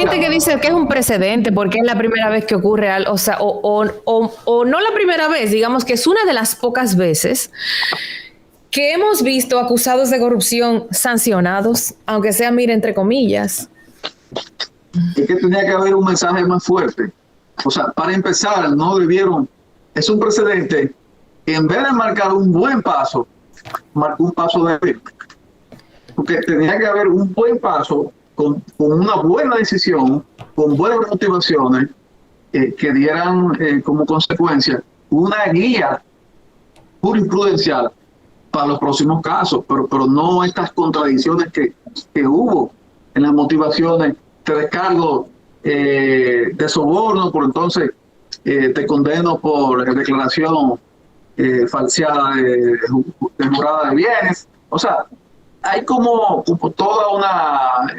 gente que dice que es un precedente porque es la primera vez que ocurre algo, o sea, o no la primera vez, digamos que es una de las pocas veces que hemos visto acusados de corrupción sancionados, aunque sea, mire, entre comillas. Es que tenía que haber un mensaje más fuerte. O sea, para empezar, no debieron, es un precedente que en vez de marcar un buen paso, marcó un paso débil. Porque tenía que haber un buen paso con una buena decisión, con buenas motivaciones, que dieran como consecuencia una guía jurisprudencial para los próximos casos, pero no estas contradicciones que hubo en las motivaciones. Te descargo de soborno, por entonces te condeno por declaración falseada de jurada de bienes. O sea, hay como toda una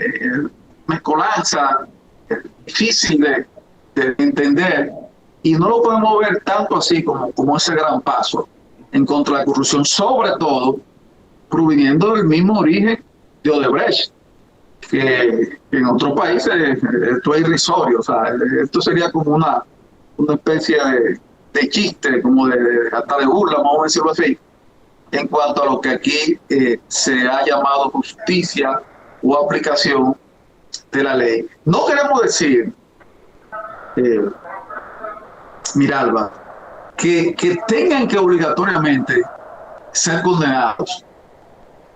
mezcolanza difícil de entender, y no lo podemos ver tanto así como ese gran paso en contra de la corrupción, sobre todo proviniendo del mismo origen de Odebrecht, que en otros países esto es irrisorio. O sea, esto sería como una especie de chiste, como hasta de burla, vamos a decirlo así, en cuanto a lo que aquí se ha llamado justicia o aplicación de la ley. No queremos decir, Miralba, que tengan que obligatoriamente ser condenados,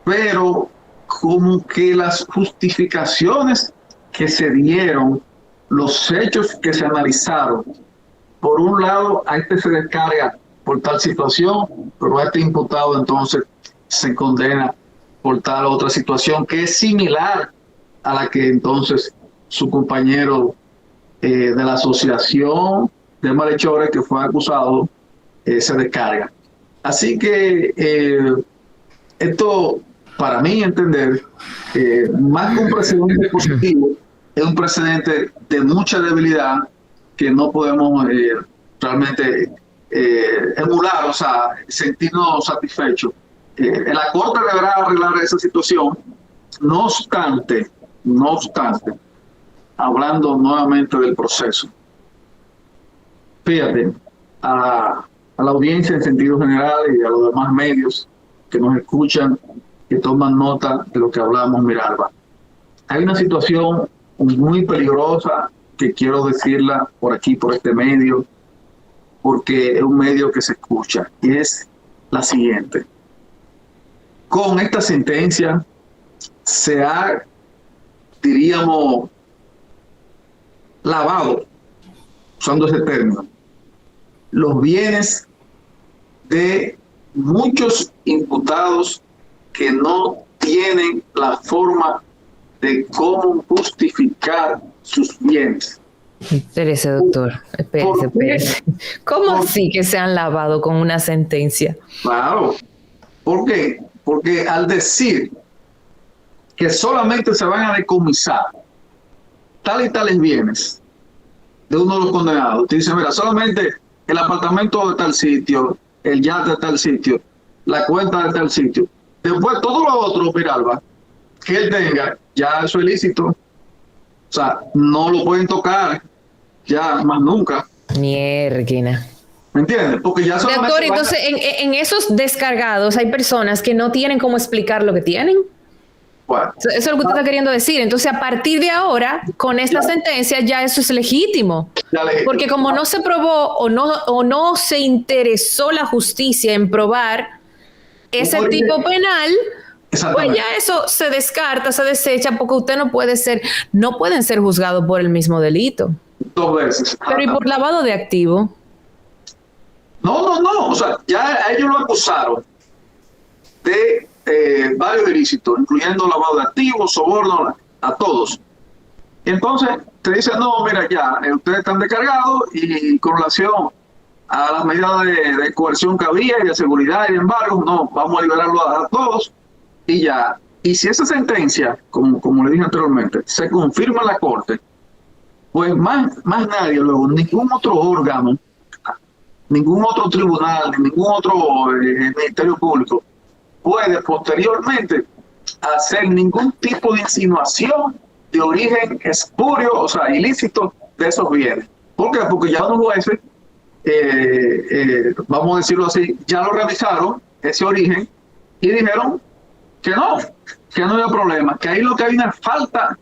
pero como que las justificaciones que se dieron, los hechos que se analizaron, por un lado a este se descarga por tal situación, pero a este imputado entonces se condena por tal otra situación que es similar a la que entonces su compañero de la asociación de malhechores que fue acusado se descarga. Así que esto, para mí entender, más que un precedente positivo, es un precedente de mucha debilidad que no podemos realmente emular, o sea, sentirnos satisfechos. La Corte deberá arreglar esa situación. No obstante, hablando nuevamente del proceso, fíjate, a la audiencia en sentido general y a los demás medios que nos escuchan, que toman nota de lo que hablamos, Miralba. Hay una situación muy peligrosa que quiero decirla por aquí, por este medio, porque es un medio que se escucha, y es la siguiente. Con esta sentencia se ha, diríamos, lavado, usando ese término, los bienes de muchos imputados que no tienen la forma de cómo justificar sus bienes. Espérese, doctor. Espérese. ¿Cómo así que se han lavado con una sentencia? Claro. ¿Por qué? Porque al decir que solamente se van a decomisar tales y tales bienes de uno de los condenados, te dice, mira, solamente el apartamento de tal sitio, el yate de tal sitio, la cuenta de tal sitio. Después todo lo otro, Miralba, que él tenga, ya eso es ilícito. O sea, no lo pueden tocar ya más nunca. Mierda. ¿Me entiendes? Porque ya solamente... Doctor, entonces en esos descargados hay personas que no tienen cómo explicar lo que tienen. Bueno, eso es lo que usted está queriendo decir. Entonces, a partir de ahora, con esta sentencia, ya eso es legítimo. Porque como no se probó o no se interesó la justicia en probar ese tipo penal, pues ya eso se descarta, se desecha, porque usted no pueden ser juzgados por el mismo delito. 2 veces. Pero ¿y por lavado de activo? No. O sea, ya a ellos lo acusaron de varios ilícitos, incluyendo lavado de activos, soborno, a todos. Entonces te dicen, no, mira, ya, ustedes están descargados y con relación a las medidas de coerción que había y de seguridad y de embargo, no, vamos a liberarlo a todos y ya. Y si esa sentencia, como le dije anteriormente, se confirma en la Corte, pues más nadie luego, ningún otro órgano, ningún otro tribunal, ningún otro ministerio público puede posteriormente hacer ningún tipo de insinuación de origen espurio, o sea, ilícito, de esos bienes. ¿Por qué? Porque ya los jueces, vamos a decirlo así, ya lo revisaron, ese origen, y dijeron que no había problema, que ahí lo que hay una falta,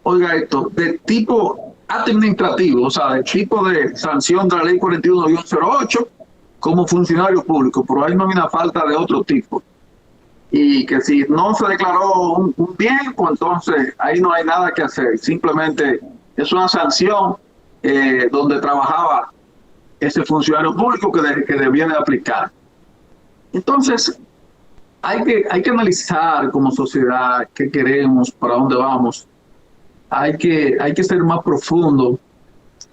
oiga esto, de tipo administrativo, o sea, de tipo de sanción de la ley 41-08 como funcionario público, pero ahí no hay una falta de otro tipo. Y que si no se declaró un bien, pues entonces ahí no hay nada que hacer, simplemente es una sanción donde trabajaba ese funcionario público que debía de aplicar. Entonces, hay que analizar como sociedad qué queremos, para dónde vamos. Hay que ser más profundo,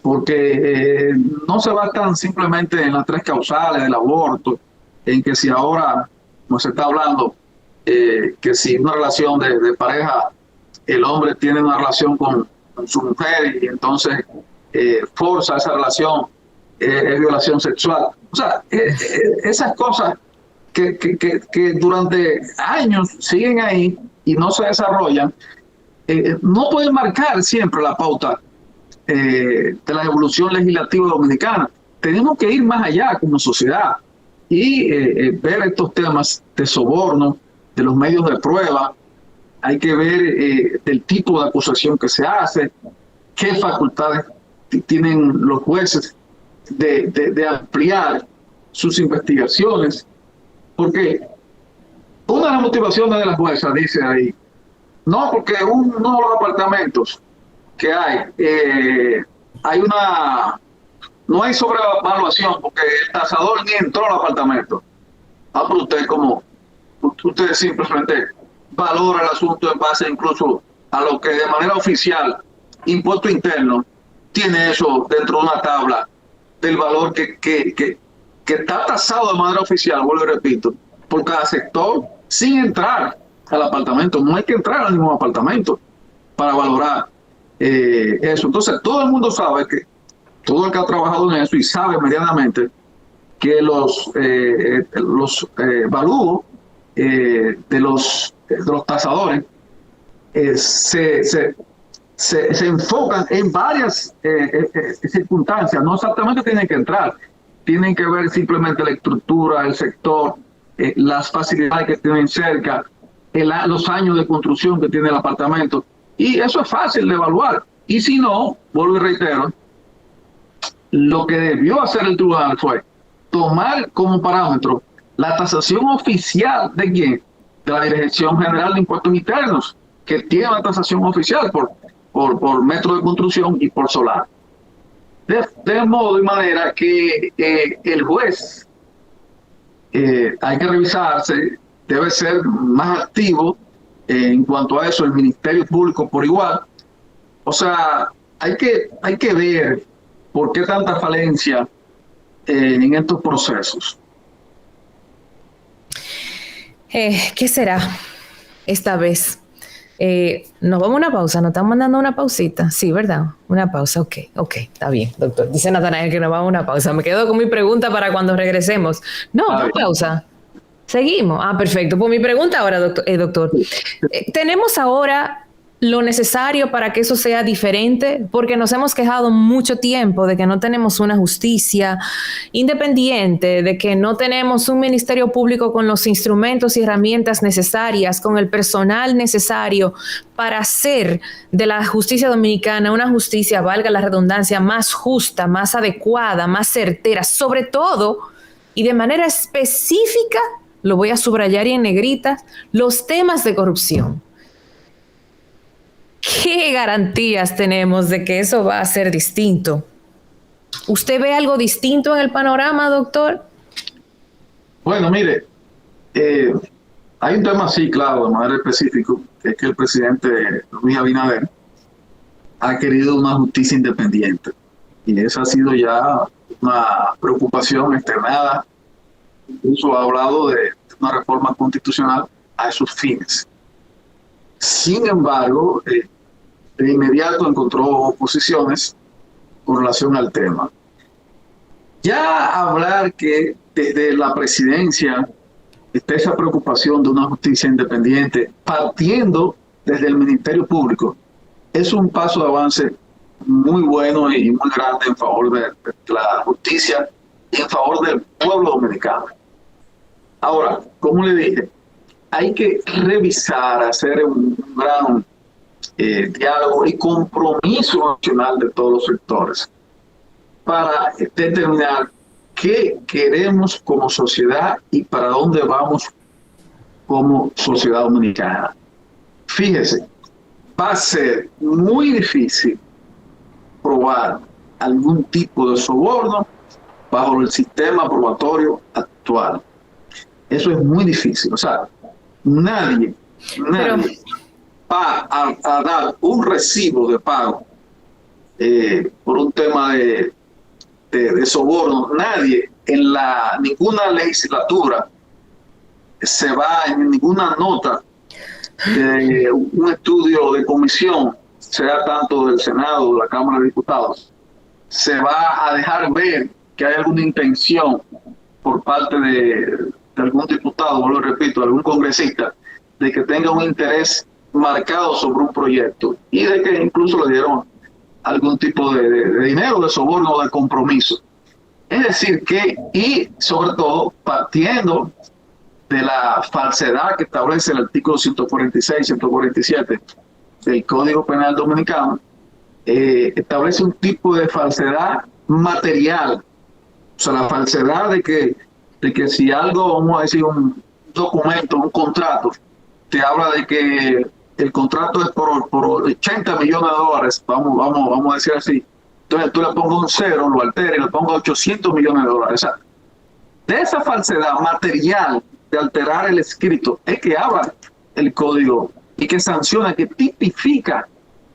porque no se basa simplemente en las 3 causales del aborto, en que si ahora no se está hablando, que si una relación de pareja, el hombre tiene una relación con su mujer y entonces forza esa relación, es violación sexual. O sea, esas cosas que durante años siguen ahí y no se desarrollan, no pueden marcar siempre la pauta de la evolución legislativa dominicana. Tenemos que ir más allá como sociedad y ver estos temas de soborno, de los medios de prueba. Hay que ver del tipo de acusación que se hace, qué facultades tienen los jueces de ampliar sus investigaciones, porque una de las motivaciones de las juezas dice ahí, no, porque uno de los apartamentos que no hay sobrevaluación, porque el tasador ni entró al apartamento. Pero usted simplemente valora el asunto en base incluso a lo que de manera oficial, impuesto interno, tiene eso dentro de una tabla del valor que está tasado de manera oficial, vuelvo y repito, por cada sector, sin entrar al apartamento. No hay que entrar al mismo apartamento para valorar eso. Entonces, todo el mundo sabe todo el que ha trabajado en eso y sabe medianamente que los valúos de los tasadores se enfocan en varias circunstancias. No exactamente tienen que entrar, tienen que ver simplemente la estructura, el sector, las facilidades que tienen cerca, los años de construcción que tiene el apartamento, y eso es fácil de evaluar. Y si no, vuelvo y reitero, lo que debió hacer el tribunal fue tomar como parámetro la tasación oficial de quién, de la Dirección General de Impuestos Internos, que tiene la tasación oficial por metro de construcción y por solar. De modo y manera que el juez hay que revisarse, debe ser más activo en cuanto a eso, el Ministerio Público por igual. O sea, hay que ver por qué tanta falencia en estos procesos. ¿Qué será esta vez? Nos vamos a una pausa, nos están mandando una pausita. Sí, ¿verdad? Una pausa, ok, está bien, doctor. Dice Natanael que nos vamos a una pausa. Me quedo con mi pregunta para cuando regresemos. No pausa. Seguimos. Perfecto. Pues mi pregunta ahora, doctor. ¿Tenemos ahora lo necesario para que eso sea diferente? Porque nos hemos quejado mucho tiempo de que no tenemos una justicia independiente, de que no tenemos un ministerio público con los instrumentos y herramientas necesarias, con el personal necesario para hacer de la justicia dominicana una justicia, valga la redundancia, más justa, más adecuada, más certera, sobre todo y de manera específica, lo voy a subrayar y en negritas, los temas de corrupción. ¿Qué garantías tenemos de que eso va a ser distinto? ¿Usted ve algo distinto en el panorama, doctor? Bueno, mire, hay un tema así, claro, de manera específica, que es que el presidente Luis Abinader ha querido una justicia independiente. Y esa ha sido ya una preocupación externada. Incluso ha hablado de una reforma constitucional a esos fines. Sin embargo, de inmediato encontró oposiciones con relación al tema. Ya hablar que desde la presidencia está esa preocupación de una justicia independiente, partiendo desde el Ministerio Público, es un paso de avance muy bueno y muy grande en favor de la justicia y en favor del pueblo dominicano. Ahora, como le dije, hay que revisar, hacer un gran diálogo y compromiso nacional de todos los sectores para determinar qué queremos como sociedad y para dónde vamos como sociedad dominicana. Fíjese, va a ser muy difícil probar algún tipo de soborno bajo el sistema probatorio actual. Eso es muy difícil. O sea, nadie va a dar un recibo de pago por un tema de soborno. Nadie en ninguna legislatura se va en ninguna nota de un estudio de comisión, sea tanto del Senado o de la Cámara de Diputados, se va a dejar ver que hay alguna intención por parte de algún diputado, o lo repito, algún congresista, de que tenga un interés marcado sobre un proyecto y de que incluso le dieron algún tipo de dinero, de soborno o de compromiso. Es decir que, y sobre todo partiendo de la falsedad que establece el artículo 146, 147 del Código Penal Dominicano, establece un tipo de falsedad material. O sea, la falsedad de que si algo, vamos a decir, un documento, un contrato, te habla de que el contrato es por 80 millones de dólares, vamos a decir así. Entonces tú le pongo un cero, lo alteras y le pongo 800 millones de dólares. O sea, de esa falsedad material de alterar el escrito es que habla el código y que sanciona, que tipifica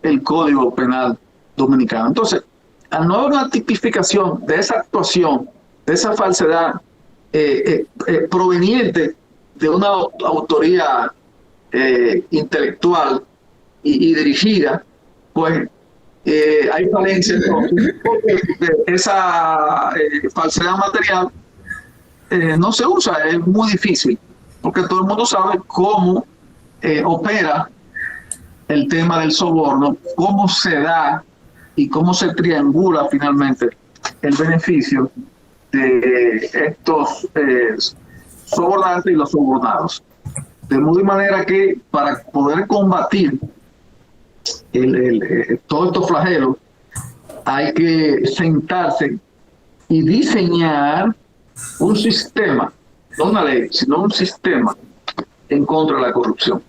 el Código Penal Dominicano. Entonces, al no haber una tipificación de esa actuación, de esa falsedad proveniente de una autoría intelectual y dirigida, pues hay falencia entonces, porque esa falsedad material no se usa, es muy difícil, porque todo el mundo sabe cómo opera el tema del soborno, cómo se da y cómo se triangula finalmente el beneficio de estos sobornantes y los sobornados. De modo y manera que para poder combatir todos estos flagelos hay que sentarse y diseñar un sistema, no una ley, sino un sistema en contra de la corrupción.